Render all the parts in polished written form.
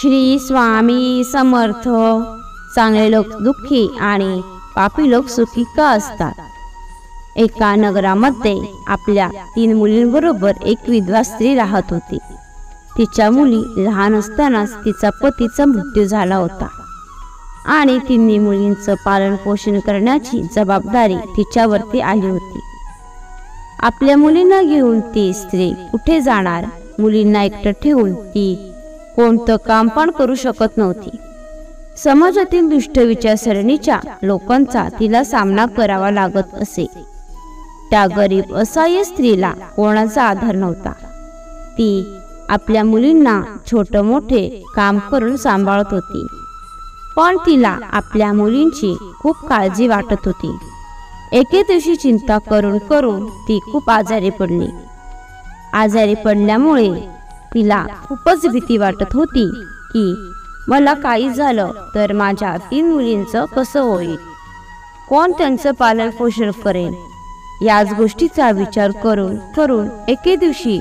श्री स्वामी समर्थ. चांगले लोक दुःखी आणि पापी लोक सुखी का असतात? एका नगरामध्ये आपल्या 3 मुलींबरोबर एक विधवा स्त्री राहत होती. तिच्या मुली लहान असतानाच तिचा पतीचा मृत्यू झाला होता आणि तिन्ही मुलींचं पालन पोषण करण्याची जबाबदारी तिच्यावरती आली होती. आपल्या मुलींना घेऊन ती स्त्री कुठे जाणार? मुलींना एकटं ठेवून ती कोणतं काम पण करू शकत नव्हती. समाजातील दुष्ट विचारसरणीच्या लोकांचा तिला सामना करावा लागत असे. त्या गरीब असहाय्य स्त्रीला कोणाचा आधार नव्हता. ती आपल्या मुलींना छोटे मोठे काम करून सांभाळत होती, पण तिला आपल्या मुलींची खूप काळजी वाटत होती. एके दिवशी चिंता करून करून ती खूप आजारी पडली. आजारी पडल्यामुळे तिला खूपच भीती वाटत होती की मला काही झालं तर माझ्या 3 मुलींचं कसं होईल, कोण त्यांचं पालन पोषण करेल. याच गोष्टीचा विचार करून करून एके दिवशी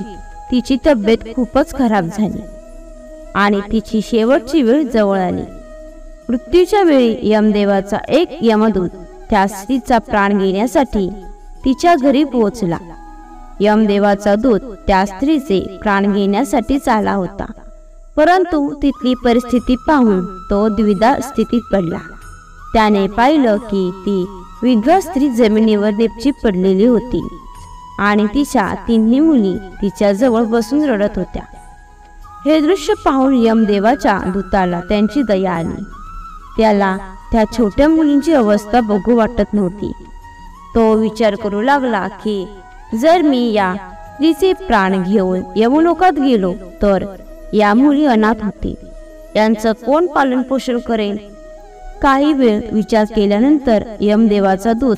तिची तब्येत खूपच खराब झाली आणि तिची शेवटची वेळ जवळ आली. मृत्यूच्या वेळी यमदेवाचा एक यमदूत त्या स्त्रीचा प्राण घेण्यासाठी तिच्या घरी पोहोचला. यमदेवाचा दूत त्या स्त्रीचे प्राण घेण्यासाठी आला होता, परंतु तिथली परिस्थिती पाहून तो द्विधा स्थितीत पडला. त्याने पाहिलं की ती विधवा स्त्री जमिनीवर निपचिप पडलेली होती आणि तिच्या 3 मुली तिच्या जवळ बसून रडत होत्या. हे दृश्य पाहून यमदेवाच्या दूताला त्यांची दया आली. त्याला त्या छोट्या मुलींची अवस्था बघू वाटत नव्हती. तो विचार करू लागला की जर मी या स्त्रीचे प्राण घेऊन यमलोकात गेलो तर या मुली अनाथ होतील, यांचं कोण पालन पोषण करेल. काही वेळ विचार केल्यानंतर यमदेवाचा दूत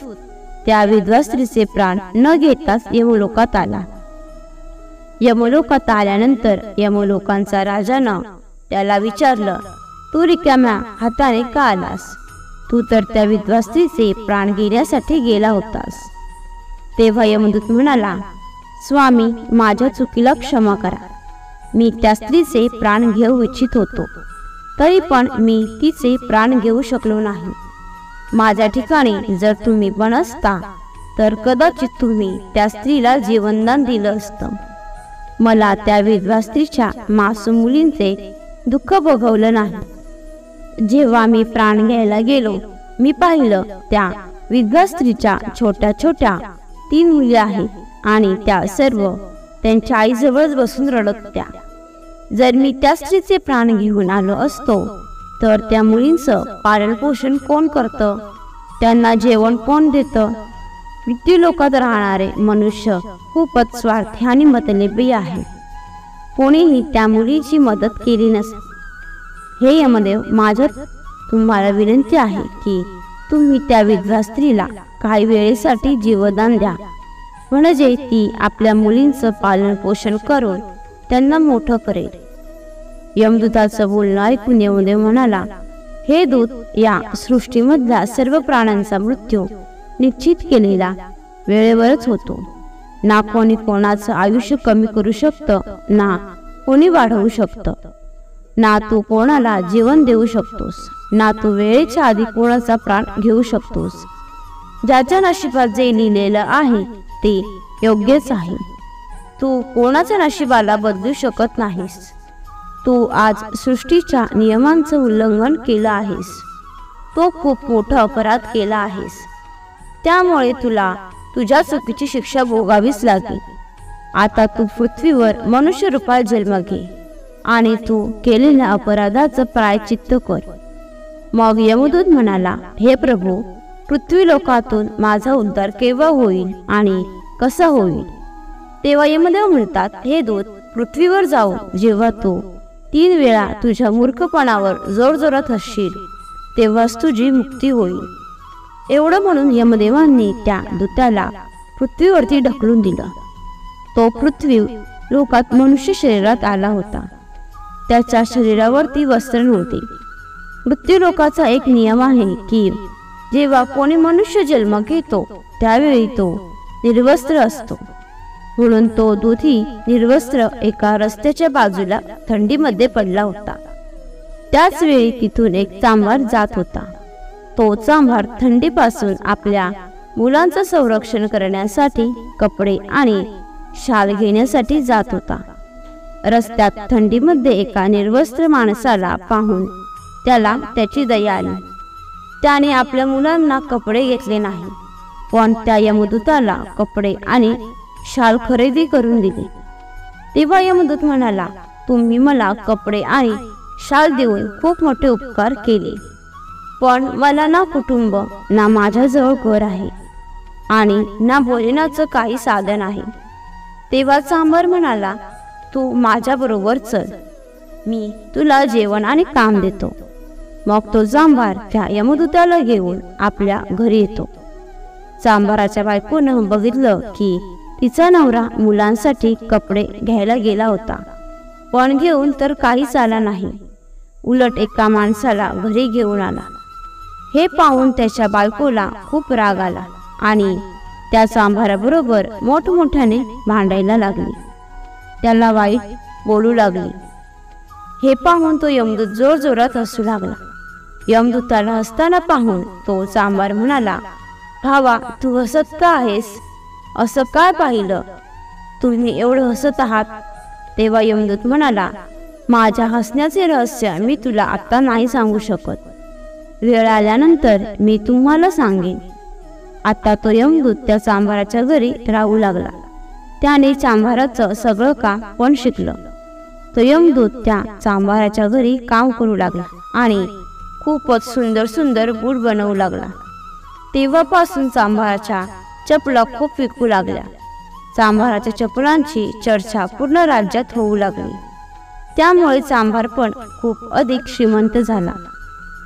त्या विधवा स्त्रीचे प्राण न घेताच यमलोकात आला. यमलोकात आल्यानंतर यमलोकांचा राजानं त्याला विचारलं, तू रिकाम्या हाताने का आलास? तू तर त्या विधवा स्त्रीचे प्राण घेण्यासाठी गेला होतास. तेव्हा यमदूत म्हणाला, स्वामी, माझ्या चुकीला क्षमा करा. मी त्या स्त्रीचे प्राण घेऊ इच्छित होतो, तरी पण मी तिचे प्राण घेऊ शकलो नाही. माझ्या ठिकाणी जर तुम्ही पण असता तर कदाचित तुम्ही त्या स्त्रीला जीवनदान दिलं असतं. मला त्या विधवा स्त्रीच्या मासूम मुलींचे दुःख बघवलं नाही. जेव्हा मी प्राण घ्यायला गेलो, मी पाहिलं त्या विधवा स्त्रीच्या छोट्या छोट्या 3 मुली आहेत आणि त्या सर्व त्यांच्या आईजवळच बसून रडत होत्या. जर मी त्या स्त्रीचे प्राण घेऊन आलो असतो तर त्या मुलींचं पालन पोषण कोण करतं? त्यांना जेवण कोण देतं? मृत्यू लोकात राहणारे मनुष्य खूपच स्वार्थी आणि मतलबी आहे. कोणीही त्या मुलीची मदत केली नसेल. हे यमदेव, माझ्या तुम्हाला विनंती आहे की तुम्ही त्या विधवा स्त्रीला काही वेळेसाठी जीवदान द्या, म्हणजे ती आपल्या मुलींचं पालन पोषण करून त्यांना मोठं करेल. यमदूताचं बोलणं ऐकून यमदेव म्हणाला, हे दूत, या सृष्टीमधल्या सर्व प्राण्यांचा मृत्यू निश्चित केलेला वेळेवरच होतो. ना कोणी कोणाचं आयुष्य कमी करू शकतं, ना कोणी वाढवू शकतं. ना तू कोणाला जीवन देऊ शकतोस, ना तू वेळेच्या आधी कोणाचा प्राण घेऊ शकतोस. ज्याच्या नशिबात जे लिहिलेलं आहे ते योग्यच आहे. तू कोणाच्या नशिबाला बदलू शकत नाहीस. तू आज सृष्टीच्या नियमांचं उल्लंघन केलं आहेस. तो खूप मोठा अपराध केला आहेस. त्यामुळे तुला तुझ्या चुकीची शिक्षा भोगावीच लागेल. आता तू पृथ्वीवर मनुष्य रूपात जन्म घे आणि तू केलेल्या अपराधाचं प्रायश्चित्त कर. मग यमदूत म्हणाला, हे प्रभू, पृथ्वी लोकातून माझा उद्धार केव्हा होईल आणि कसा होईल? तेव्हा यमदेव म्हणतात, हे दूत, पृथ्वीवर जाऊन जेव्हा तू 3 वेळा तुझ्या मूर्खपणावर जोरजोरात हसशील तेव्हाच तुझी मुक्ती होईल. एवढं म्हणून यमदेवांनी त्या दूताला पृथ्वीवरती ढकलून दिलं. तो पृथ्वी लोकात मनुष्य शरीरात आला होता. त्याच्या शरीरावरती वस्त्र नव्हते. मृत्यू लोकाचा एक नियम आहे की जेव्हा कोणी मनुष्य जन्म घेतो त्यावेळी तो निर्वस्त्र असतो. म्हणून तो दूतही निर्वस्त्र एका रस्त्याच्या बाजूला थंडीमध्ये पडला होता. त्याच वेळी तिथून एक चांभार जात होता. तो चांभार थंडीपासून आपल्या मुलांचं संरक्षण करण्यासाठी कपडे आणि शाल घेण्यासाठी जात होता. रस्त्यात थंडीमध्ये एका निर्वस्त्र माणसाला पाहून त्याला त्याची दया आली. त्याने आपल्या मुलांना कपडे घेतले नाही, पण त्या यमदूताला कपडे आणि शाल खरेदी करून दिली. तेव्हा यमदूत म्हणाला, तुम्ही मला कपडे आणि शाल देऊन खूप मोठे उपकार केले, पण मला ना कुटुंब, ना माझ्याजवळ घर आहे आणि ना भोजनाचं काही साधन आहे. तेव्हा चांभार म्हणाला, तू माझ्याबरोबर चल, मी तुला जेवण आणि काम देतो. मग तो चांभार त्या यमदूताला घेऊन आपल्या घरी येतो. चांभाराच्या बायकोनं बघितलं की तिचा नवरा मुलांसाठी कपडे घ्यायला गेला होता, पण घेऊन तर काहीच आला नाही. उलट एका माणसाला घरी घेऊन आला. हे पाहून त्याच्या बायकोला खूप राग आला आणि त्या चांभाराबरोबर मोठमोठ्याने भांडायला लागली, त्याला वाईट बोलू लागली. हे पाहून तो यमदूत जोरजोरात हसू लागला. यमदूताला हसताना पाहून तो चांभार म्हणाला, भावा, तू हसत का आहेस? असं काय पाहिलं? तुम्ही एवढं हसत आहात? तेव्हा यमदूत म्हणाला, माझ्या हसण्याचे रहस्य मी तुला आता नाही सांगू शकत, वेळ आल्यानंतर मी तुम्हाला सांगेन. आता तो यमदूत त्या चांभाराच्या घरी राहू लागला. त्याने चांभाराचं सगळं काम पण शिकलं. तो यमदूत त्या चांभाराच्या घरी काम करू लागला आणि खूपच सुंदर सुंदर बूट बनवू लागला. तेव्हापासून चांभाराच्या चपला खूप विकू लागल्या. चांभाराच्या चपलांची चर्चा पूर्ण राज्यात होऊ लागली. त्यामुळे चांभार पण खूप अधिक श्रीमंत झाला.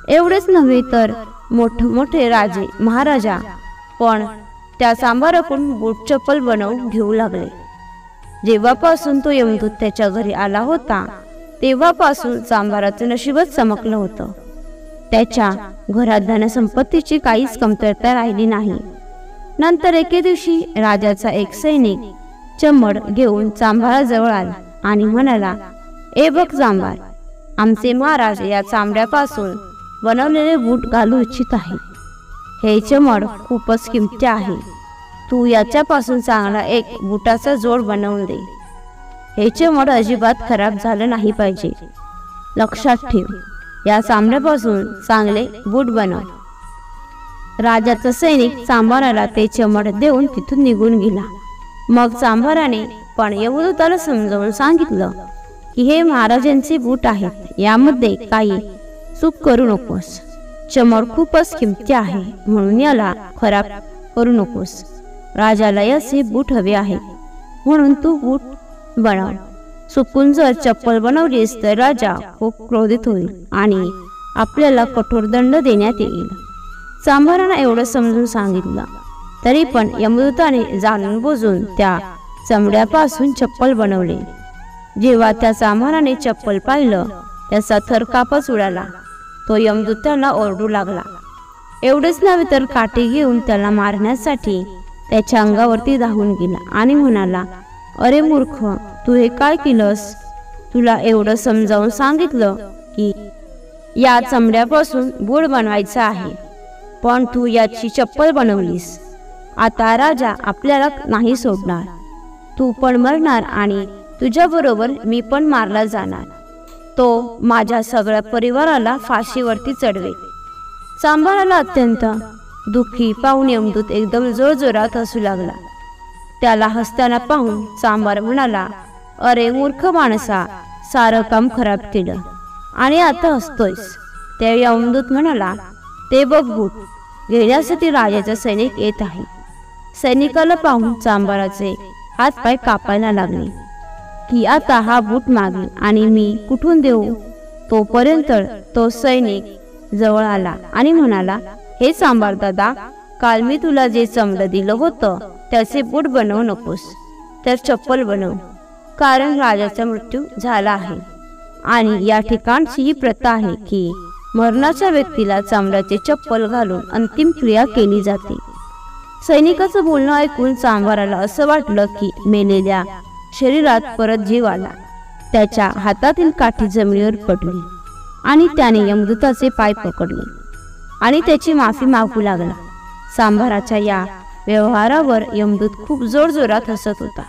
एवढेच नव्हे तर मोठमोठे राजे महाराजा पण त्या चांभाराकडून बूट चप्पल बनवून घेऊ लागले. जेव्हापासून तो यमदूत त्याच्या घरी आला होता तेव्हापासून चांभाराचं नशीबच चमकलं होतं. त्याच्या घरात धनसंपत्तीची काहीच कमतरता राहिली नाही. नंतर एके दिवशी राजाचा एक सैनिक चमड घेऊन चांभाराजवळ आला आणि म्हणाला, ए बघ चांभार, आमचे महाराज या चामड्यापासून बनवलेले बूट घालू इच्छित आहे. हे चमड खूपच किमती आहे. तू याच्यापासून चांगला एक बुटाचा जोड बनवून दे. हे चमड अजिबात खराब झालं नाही पाहिजे. लक्षात ठेव, या चामड्यापासून चांगले बूट बनव. राजाचा सैनिक चांभाराला ते चमड देऊन तिथून निघून गेला. मग चांभाराने पण यमदूताला समजावून सांगितलं की हे महाराजांचे बूट आहेत, यामध्ये काही चूक करू नकोस. चमड खूपच किमती आहे, म्हणून याला खराब करू नकोस. राजाला याचे बूट हवे आहे, म्हणून तू बूट बनव. चुकून जर चप्पल बनवलीस तर राजा खूप क्रोधित होईल आणि आपल्याला कठोर दंड देण्यात येईल. चांभारानं एवढं समजून सांगितलं तरी पण यमदूताने जाणून बुजून त्या चमड्यापासून चप्पल बनवले. जेव्हा त्या चांभाराने चप्पल पाहिलं त्याचा थरकापच उडाला. तो यमदूताला ओरडू लागला. एवढेच नव्हे तर काठी घेऊन त्याला मारण्यासाठी त्याच्या अंगावरती धावून गेला आणि म्हणाला, अरे मूर्ख, तू हे काय केलंस? तुला एवढं समजावून सांगितलं की या चमड्यापासून बूट बनवायचा आहे, पण तू याची चप्पल बनवलीस. आता राजा आपल्याला नाही सोडणार, तू पण मरणार आणि तुझ्याबरोबर मी पण मारला जाणार. तो माझ्या सगळ्या परिवाराला फाशीवरती चढवेल. चांभाराला अत्यंत दुःखी पाहून यमदूत एकदम जोरजोरात हसू लागला. त्याला हसताना पाहून चांभार म्हणाला, अरे मूर्ख माणसा, सारं काम खराब केलं आणि आता हसतोयस. त्या यमदूत म्हणाला, ते बघ बूट घेण्यासाठी राजाचा सैनिक येत आहे. सैनिकाला पाहून चांभाराचे हात पाय कापायला लागले की आता हा बूट मागेल आणि मी कुठून देऊ. तोपर्यंत तो सैनिक जवळ आला आणि म्हणाला, हे चांभार दादा, काल मी तुला जे चमडं दिलं होतं त्याचे बूट बनवू नकोस, तर चप्पल बनव, कारण राजाचा मृत्यू झाला आहे आणि या ठिकाणची ही प्रथा आहे की मरणाच्या व्यक्तीला चामड्याचे चप्पल घालून अंतिम क्रिया केली जाते. सैनिकाचं बोलणं ऐकून चांभाराला असं वाटलं की मेलेल्या शरीरात परत जीव आला. त्याच्या हातातील काठी जमिनीवर पडली आणि त्याने यमदूताचे पाय पकडले आणि त्याची माफी मागू लागला. सांभाराच्या या व्यवहारावर यमदूत खूप जोरजोरात हसत होता.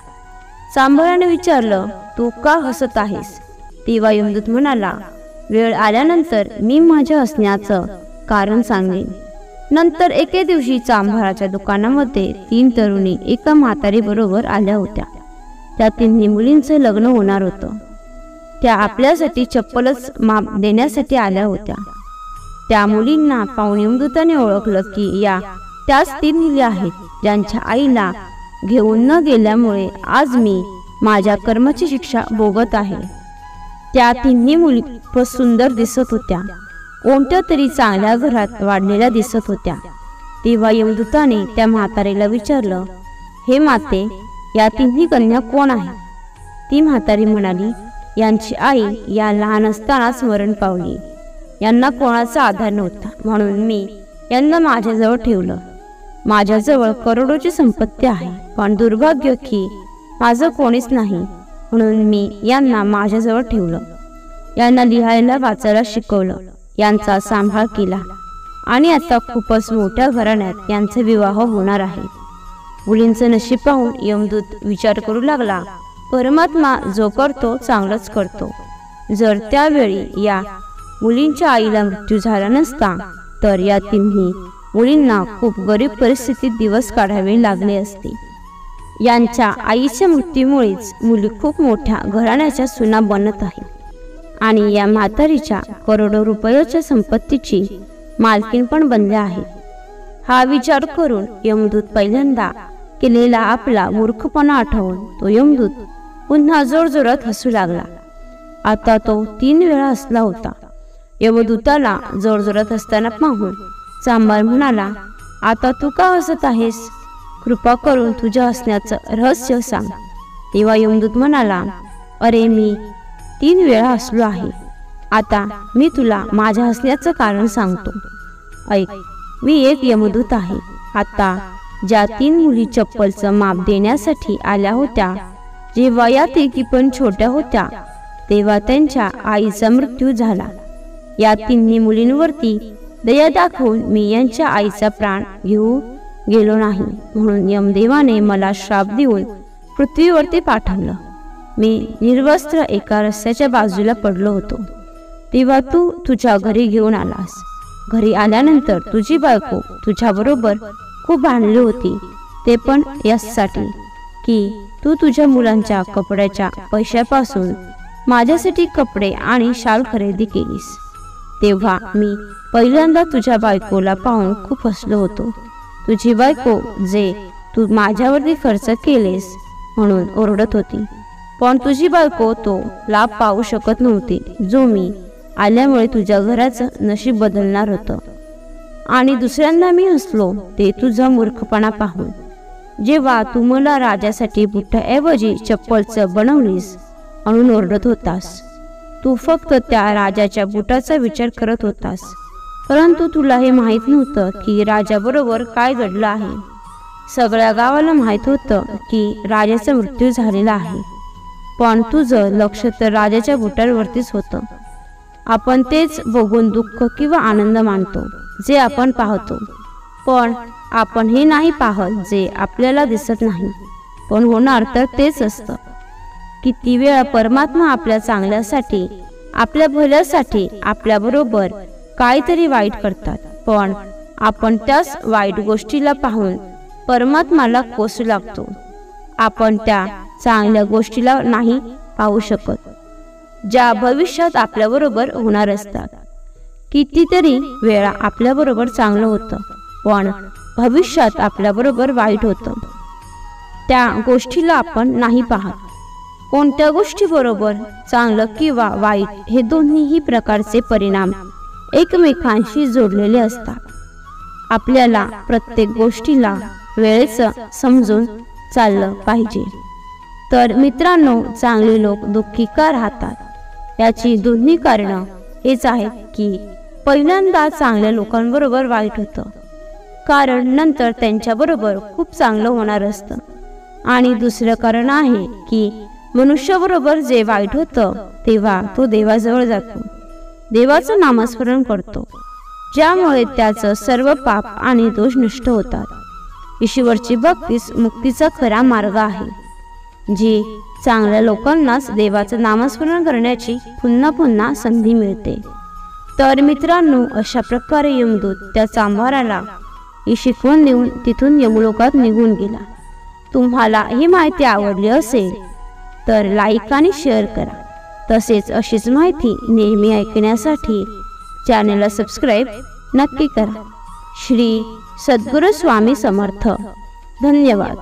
सांभाराने विचारलं, तू का हसत आहेस? तेव्हा यमदूत म्हणाला, वेळ आल्यानंतर मी माझ्या हसण्याचं कारण सांगेन. नंतर एके दिवशी सांभाराच्या दुकानामध्ये 3 तरुणी एका म्हातारी बरोबर आल्या होत्या. त्या 3 मुलींचं लग्न होणार होतं. त्या आपल्यासाठी चप्पलच माप देण्यासाठी आल्या होत्या. त्या मुलींना पाहून यमदूताने ओळखलं की या त्याच 3 मुली आहेत ज्यांच्या आईला घेऊन न गेल्यामुळे आज मी माझ्या कर्माची शिक्षा भोगत आहे. त्या 3 मुली खूप सुंदर दिसत होत्या. कोणत्या तरी चांगल्या घरात वाढलेल्या दिसत होत्या. तेव्हा यमदूताने त्या म्हातारीला विचारलं, हे माते, या 3 कन्या कोण आहे? ती म्हातारी म्हणाली, यांची आई या लहान असतानाच मरण पावली. यांना कोणाचा आधार नव्हता, म्हणून मी यांना माझ्याजवळ ठेवलं. माझ्याजवळ करोडोची संपत्ती आहे, पण दुर्भाग्य की माझं कोणीच नाही, म्हणून मी यांना माझ्याजवळ ठेवलं. यांना लिहायला वाचायला शिकवलं, यांचा सांभाळ केला आणि आता खूपच मोठ्या घराण्यात यांचा विवाह होणार आहे. मुलींचं नशीब पाहून यमदूत विचार करू लागला, परमात्मा जो करतो चांगलंच करतो. जर त्यावेळी या मुलींच्या आईला मृत्यू झाला नसता तर या 3 मुलींना खूप गरीब परिस्थितीत दिवस काढावे लागले असते. यांच्या आईच्या मृत्यूमुळेच मुली खूप मोठ्या घराण्याच्या सुना बनत आहेत आणि या म्हातारीच्या करोडो रुपयाच्या संपत्तीची मालकीण पण बनल्या आहेत. हा विचार करून यमदूत पहिल्यांदा केलेला आपला मूर्खपणा आठवून तो यमदूत पुन्हा जोरजोरात हसू लागला. आता तो 3 वेळा हसला होता. यमदूताला जोरजोरात हसताना पाहून सांभार म्हणाला, आता तू का हसत आहेस? कृपा करून तुझ्या हसण्याचं रहस्य सांग. तेव्हा यमदूत म्हणाला, अरे मी 3 वेळा हसलो आहे. आता मी तुला माझ्या हसण्याचं कारण सांगतो. ऐक, मी एक यमदूत आहे. आता ज्या 3 मुली चप्पलचं माप देण्यासाठी आल्या होत्या, जेव्हा या 3 पण छोट्या होत्या तेव्हा त्यांच्या आईचा मृत्यू झाला. या 3 मुलींवरती दया दाखवून मी यांच्या आईचा प्राण घेऊ गेलो नाही, म्हणून यमदेवाने मला श्राप देऊन पृथ्वीवरती पाठवलं. मी निर्वस्त्र एका रस्त्याच्या बाजूला पडलो होतो. तेव्हा तू तुझ्या घरी घेऊन आलास. घरी आल्यानंतर तुझी बायको तुझ्याबरोबर खूप भांडली होती, ते पण यासाठी की तू तुझ्या मुलांच्या कपड्याच्या पैशापासून माझ्यासाठी कपडे आणि शाल खरेदी केलीस. तेव्हा मी पहिल्यांदा तुझ्या बायकोला पाहून खूप हसलो होतो. तुझी बायको जे तू माझ्यावरती खर्च केलेस म्हणून ओरडत होती, पण तुझी बायको तो लाभ पाहू शकत नव्हती जो मी आल्यामुळे तुझ्या घराचं नशीब बदलणार होतं. आणि दुसऱ्यांदा मी हसलो ते तुझा मूर्खपणा पाहून, जेव्हा तू मला राजासाठी बुटाऐवजी चप्पलचं बनवलीस म्हणून ओरडत होतास. तू फक्त त्या राजाच्या बुटाचा विचार करत होतास, परंतु तुला हे माहीत नव्हतं की राजाबरोबर काय घडलं आहे. सगळ्या गावाला माहीत होतं की राजाचा मृत्यू झालेला आहे, पण तुझं लक्ष तर राजाच्या बुटांवरतीच होतं. आपण तेच बघून दुःख किंवा आनंद मानतो जे आपण पाहतो, पण आपण हे नाही पाहत जे आपल्याला दिसत नाही, पण होणार तर तेच असतं. किती वेळा परमात्मा आपल्या चांगल्यासाठी, आपल्या भल्यासाठी आपल्याबरोबर काहीतरी वाईट करतात, पण आपण त्याच वाईट गोष्टीला पाहून परमात्माला कोसू लागतो. आपण त्या चांगल्या गोष्टीला नाही पाहू शकत ज्या भविष्यात आपल्याबरोबर होणार असतात. कितीतरी वेळा आपल्याबरोबर चांगलं होतं, पण भविष्यात आपल्याबरोबर वाईट होतं. त्या गोष्टीला आपण नाही पाहत. कोणत्या गोष्टीबरोबर चांगलं किंवा वाईट हे दोन्हीही प्रकारचे परिणाम एकमेकांशी जोडलेले असतात. आपल्याला प्रत्येक गोष्टीला वेळेचं समजून चाललं पाहिजे. तर मित्रांनो, चांगले लोक दुःखी का राहतात? याची दोन्ही कारणं हेच आहेत की पहिल्यांदा चांगल्या लोकांबरोबर वाईट होतं, कारण नंतर त्यांच्याबरोबर खूप चांगलं होणार असतं. आणि दुसरं कारण आहे की मनुष्याबरोबर जे वाईट होतं तेव्हा तो देवाजवळ जातो. देवाचं नामस्मरण करतो, ज्यामुळे त्याचं सर्व पाप आणि दोष नष्ट होतात। ईश्वरची भक्तीच मुक्तीचा खरा मार्ग आहे, जी चांगल्या लोकांनाच देवाचं नामस्मरण करण्याची पुन्हा पुन्हा संधी मिळते। तर मित्रांनो, अशा प्रकारे यमदूत त्या चांभाराला ही शिकवण देऊन तिथून यमलोकात निघून गेला। तुम्हाला ही माहिती आवडली असेल तर लाईक आणि शेअर करा। तसेच अशीच माहिती नेहमी ऐकण्यासाठी चॅनलला सबस्क्राईब नक्की करा। श्री सद्गुरू स्वामी समर्थ। धन्यवाद।